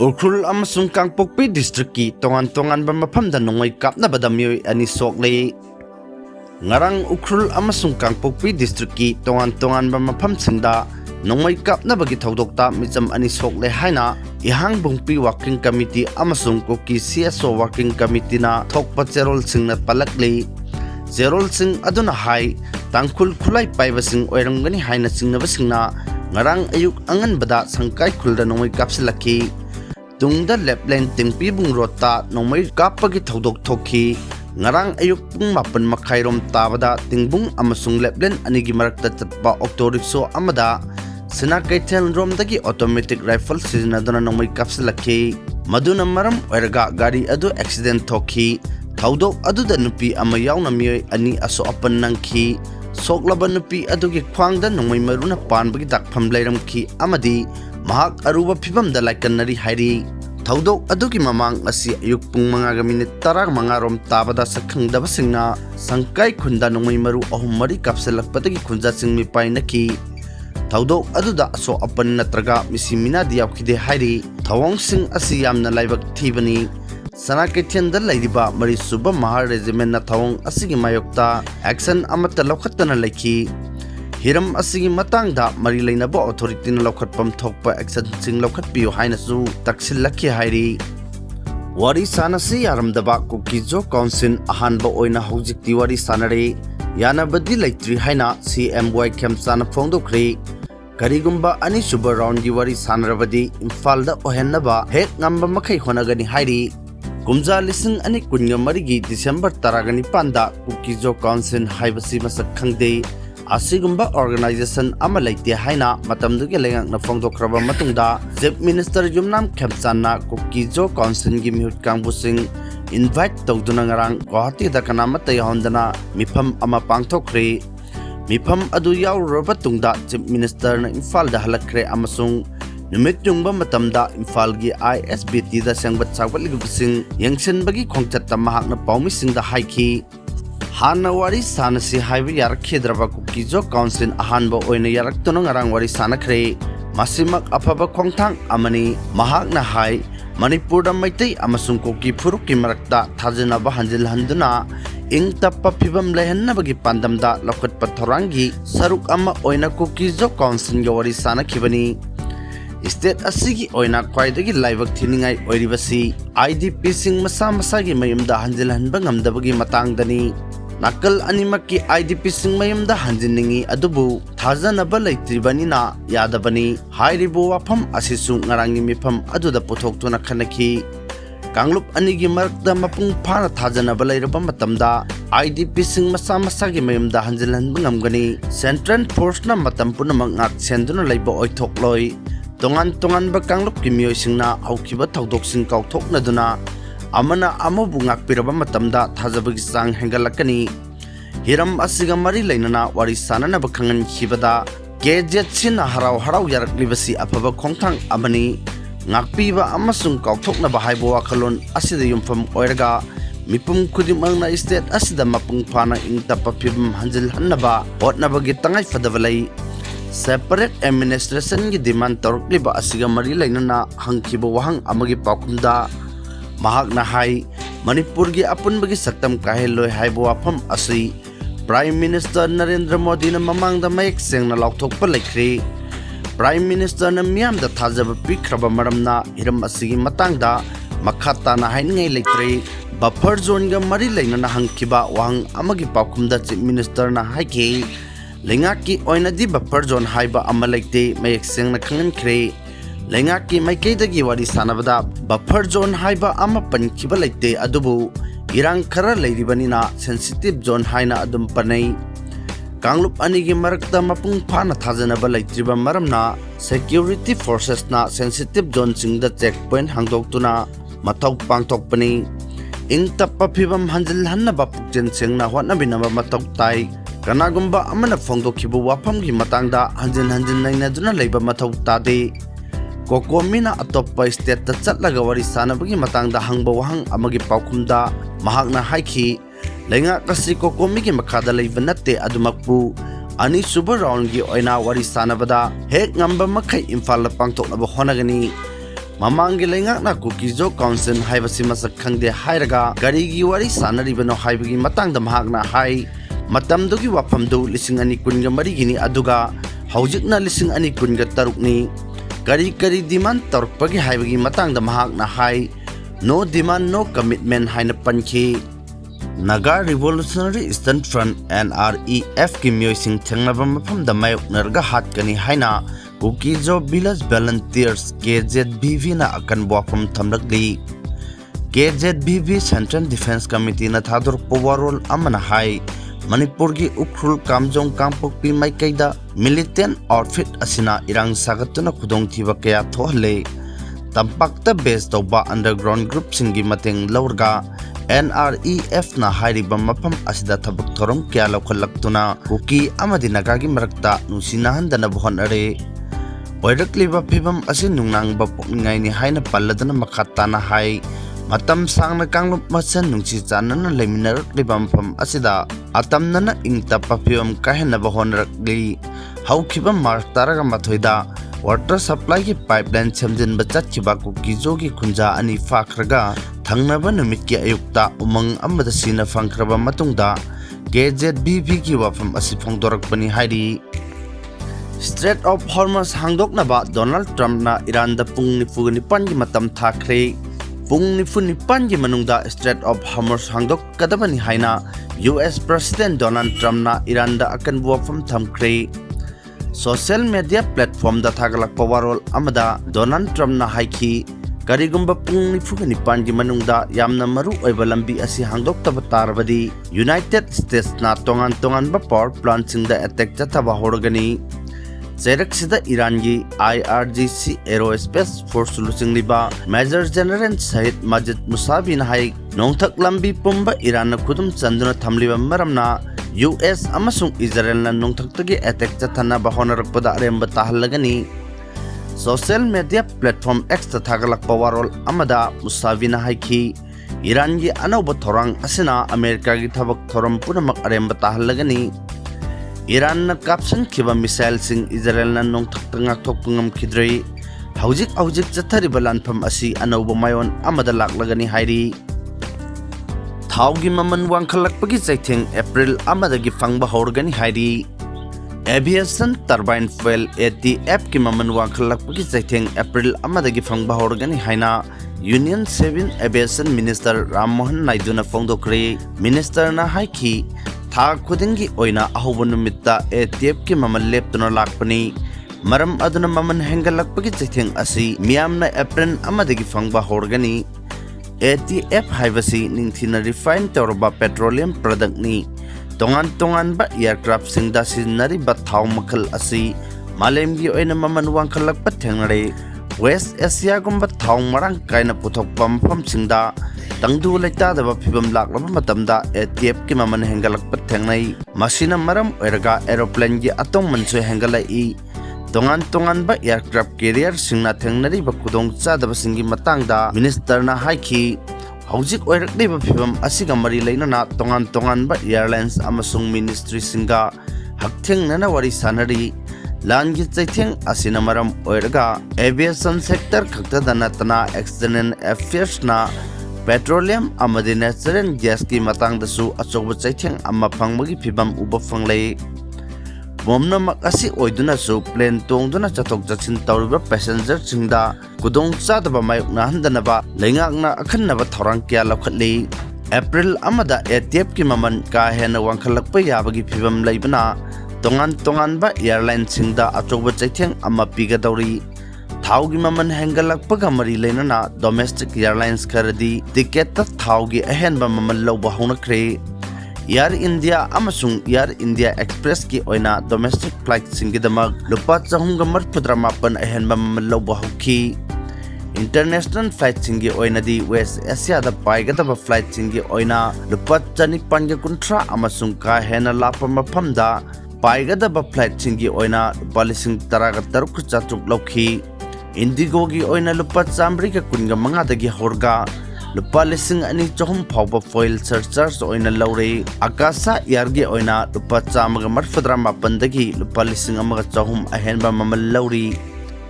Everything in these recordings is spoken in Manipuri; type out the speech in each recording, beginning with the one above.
Ukhrul Amdi Kangpokpi District ki Tongan2Ba Mafamda Nongmei Kapnabda Meeoi ani Sokle. Ngarang Ukhrul Amdi Kangpokpi District ki Tongan2Ba Mafamda Nongmei Kapnaba gi thodokta micham ani Sokle haina ihang bungpi working committee amasung koki CSO working committee na thokpa cherol singna palakle. Cherol sing aduna hai tangkhul khulai paibasing oirangani haina singnabasingna ngarang ayuk angan bada sangkai khulda Nongmei kapsilaki. Tungda leplen tingpi bung rota Nongmei kapagi thodok thoki ngarang ayuk pung mapan makhairom tabada tingbung amasung leplen anigi marakta chatpa octorikso amada sina kaithel romdagi automatic rifle sizinaduna Nongmei kapsilaki maduna maram oiraga gari adu accident thoki thodok aduda nupi ama yauna Meeoi ani aso apan nangki soklaba nupi adugi khwangda Nongmei maruna panbagi dakpham leiramki amadi mahak aruba phibamda laikannari hairi thodok adugi mamang asi ayuk pung 5:10 rom tabada sakhangdabasingna sangkai khunda Nongmei maru ahum mari kapsalakpadagi khunjasing mipainaki thodok aduda aso apan natraga misimina diyakhide hairi thawong sing asi yamna laibak thibani sana kaithenda laidiba mari suba mahar regiment na thawong asigi mayokta action amata lokhatana laiki hiram asigi matangda mari lainaba authority na lokhatpam thokpa action sing lokhatpiyo haina su taksilakhi hairi wari sanasi yaramdaba kukijo council ahanba oina hojikti wari sanare yanabadi laitri haina CMY kemsana phongdokre karigumba ani suba round gi wari sanarabadi imfalda ohennaba hek ngamba makhai honagani hairi kumja lising ani kunga marigi December 19 da kukijo council haibasi masak khangde asigumba organization ama laite haina matamduge lengak na phongdokraba matungda chief minister Yumnam Khemchana kukijo council gi mihut kangbusing invite tawduna ngarang Guwahati da kanamata yahondana mifam ama pangthokre mifam adu yauraba tungda chief minister na Imphal da halakre amasung numit yungba matamda Imphal gi ISBT da sangbat sagbaligubsing yangsenbagi khongchatta mahak na paumising da haiki Hana wari sanasi haibi yarakhedraba kukijo council ahanba oina yaraktono ngarang wari sanakre masimak afaba khongthang amani mahak na hai Manipur da maitai amasung koki phurukki marakta thajanaba hanjil handuna ing tappa phibam lehannabagi pandamda lokatpa thorangi saruk ama oina kukijo council ga wari sanakhibani state asigi oina khwaidagi laibak thiningai oiribasi IDP sing masa masagi mayumda hanjil hanba ngamdabagi matangdani nakal animakki IDP sing mayumda hanjiningi adubu thajanaba leitribanina yadabani hairibo wafam asisu ngarangi mifam aduda puthoktuna khanaki Kanglup anigi marakda mapung phana thajanaba leiraba matamda IDP sing masa masagi mayumda hanjil hanba ngamgani Central Force na matam punamak ngak senduna leiba oithokloi Tongan2Ba Kanglup ki Meeoi singna haukiba thodok sing kauthoknaduna amana amubu ngakpiraba matamda thajabagi sang hengalakani hiram asiga mari lainana wari sananaba khangan khibada gadget sina harau yaraklibasi afaba khongthang amani ngakpiba amasung kauthoknaba haibo wakhalon asida yumfam oiraga mipum khudimangna state asida mapung phana ingtapa phibam hanjil hannaba hotnabagi tangai fadabalai separate administration gi demand torkliba asiga mari lainana hangkiba wahang amagi pakumda mahakna hai Manipur gi apunbagi saktam kaheloi haibo wafam asi Prime Minister Narendra Modi na mamangda mayek sengna lauthokpa laikre Prime Minister na miyamda thajaba pikraba maramna hiram asigi matangda makhata na haingai leitre buffer zone ga mari lainana hangkiba wahang amagi pakumda chief minister na haike lengaki oinadi buffer zone haiba ama laite mayek sengna khangan khre lengaki maikeidagi wari sanabada buffer zone haiba ama pankiba laite adubu irang khara leiribanina sensitive zone haina adum panai Kanglup anigi marakta mapung phana thajanaba laitriba maramna security forces na sensitive zone singda checkpoint hangdoktuna mathau pangthokpani ingtappa phibam hanjil hannaba pukjen sengna hotnabinaba mathau tai kanagumba amana phongdokhibu wafamgi matangda hanjin nainaduna leiba mathau tade kokomina atoppa state ta chatlaga wari sanabagi matangda hangba wahang amagi paukhumda mahakna haiki lenga kasi kokomigi makhada leiba natte adumakpu ani suba round gi oina wari sanabada hek ngamba makhai Imphal pangthoknaba honagani Mamangi lengakna Kukizo Council haibasi masak khangde hairaga garigi wari sanaribano haibagi matangda mahakna hai matamdugi wafamdu lising ani kunga marigini aduga haujikna lising ani kunga tarukni kari demand tarukpagi haibagi matangda mahakna hai no demand no commitment haina panki Naga Revolutionary Eastern Front NREF ki Meeoi sing Kangla Mafamda mayoknarga hatkani haina Kukizo Village Volunteers KZBV na akan buwafam thamlakli KZBV Central Defense Committee na thador powarol amana hai Manipur ki Ukhrul Amdi Kangpokpi maikaida militant outfit asina irang sagatuna khudong thiba kaya thohle tampakta base tawba underground group singi mateng lawrga NREF na hairiba mafam asida thabak thorom kya laukhallaktuna Kuki amadi nagagi marakta nusinahandana buhonare oirakliba phibam asi nungnangba pokningai ni haina palladana makhatana hai matam sangna kanglup masan nungsi chanana leminarakliba mafam asida atamnana ingtapa phibam kahena bahonrakli haukiba march taraga mathoida water supply ki pipeline chamjinba chatkiba Kukizo ki khunja ani fakhraga thangnaba numit ki ayukta umang amada sina fangkraba matungda KZBV ki wafam asi phongdorakpani hairi Strait of Hormuz hangdoknaba Donald Trump na Iran da pung nifuganipan ki matam thakre pung nifunipan ki manungda Strait of Hormuz hangdok kadabani haina US President Donald Trump na Iran da akan wafam thamkre social media platform da thagalak powarol amada Donald Trump na haiki karigumba pung nifunipan ki manungda yamna maru oiba lambi asi hangdoktaba tarabadi United States na Tongan2Ba power plant singda attack chathaba horgani Sida Iran ki IRGC Aerospace Force lusing liba Major General Sahid Majid Musabi na hai nongthak lambi pumba Iran na khudum chanduna thamliba maramna US amasung Israel na nongthaktagi attack chathana bahonarakpada aremba tahallagani social media platform X ta thagalak powarol amada Musabi na hai ki Iran ki anawba thorang asina America ki thabak thoram punamak aremba tahallagani Iran na kapsan kiba missile sing Israel na nong thakta thokpungam khidrei haujik chathariba lanpham asi anawba mayon amada laklagani hairi thaugi maman wangkhalakpagi chaitheng April amadagi fangba horgani hairi aviation turbine fuel ATF ki maman wangkhalakpagi chaitheng April amadagi fangba horgani haina Union Civil Aviation Minister Rammohan Naidu na phongdokre minister na haiki Tha khudingi oina ahuba numitta ATF ki maman leptuna lakpani maram aduna maman hengalakpagi chaitheng asi miyamna April amadagi fangba horgani ATF haibasi ningthina refine tawrba petroleum product ni Tongan2Ba aircraft singda sinari ba thau makhal asi malemgi oina maman wangkhalakpa thengnare West Asia gumba thau marang kaina puthokpa mafam singda tangdu laita daba phibam laklaba matamda ATF ki maman hengalakpa thengnai masina maram oiraga aeroplane gi atong mansoi hengalai Tongan2Ba aircraft carrier singna thengnari ba khudong chadaba singi matangda minister na haiki haujik oirakliba phibam asiga mari leinana Tongan2Ba airlines amasung ministry singa hakthengna wari sanari Langi chaitheng asina maram oiraga aviation sector khakta tana external affairs na petroleum amadi natural gas ki matangda su achoba chaitheng amma phangmagi phibam uba phanglei bomna makasi oiduna su plane tongduna chathok jachin tawriba passenger singda kudong chadaba mayokna handanaba leingakna akhannaba thorang kya lakhatli April amada ATF ki maman ka hena wangkhalakpa yabagi phibam leibana Tongan2Ba airline singda achoba chaitheng amma pigadawri thaugi maman hengalakpaga mari leinana domestic airlines kharadi ticket ta thaugi ahenba maman lawba honakre Air India amasung Air India Express ki oina domestic flight singidamak lupa 438 ahenba maman lawba hokhi International flight singi oina di West Asia da paigadaba flight singi oina lupa 913 amasung ka hena lapa mafamda paigadaba flight singi oina balising taraga taruk chatruk lokhi Indigo gi oina lupa chamri ka kunga manga dagi horga lupa lising ani chohum phawba foil surcharge oina lawre akasa air gi oina lupa chamaga marfadra mapan dagi lupa lising amaga chohum ahenba mamal lawri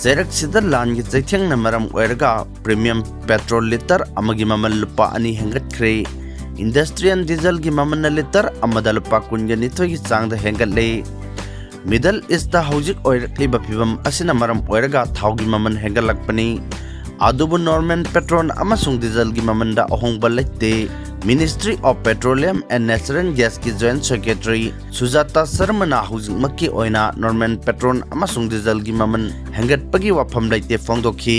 Chairak-sida lan-gi chaithengna maram oiraga premium petrol liter amagi mamal lupa ani hengatkre. Industrial diesel gi mamal na liter amada lupa 12 gi changda hengatle. Middle East da haujik oirakliba phibam asina maram oiraga thau gi mamal hengalakpani. Adubu Norman petrol amasung diesel gi mamal da ahongba laite. Ministry of Petroleum and Natural Gas ki Joint Secretary Sujata Sharma na haujik makki oina Norman petrol amasung diesel gi mamal hengatpagi wafam laite phongdokhi.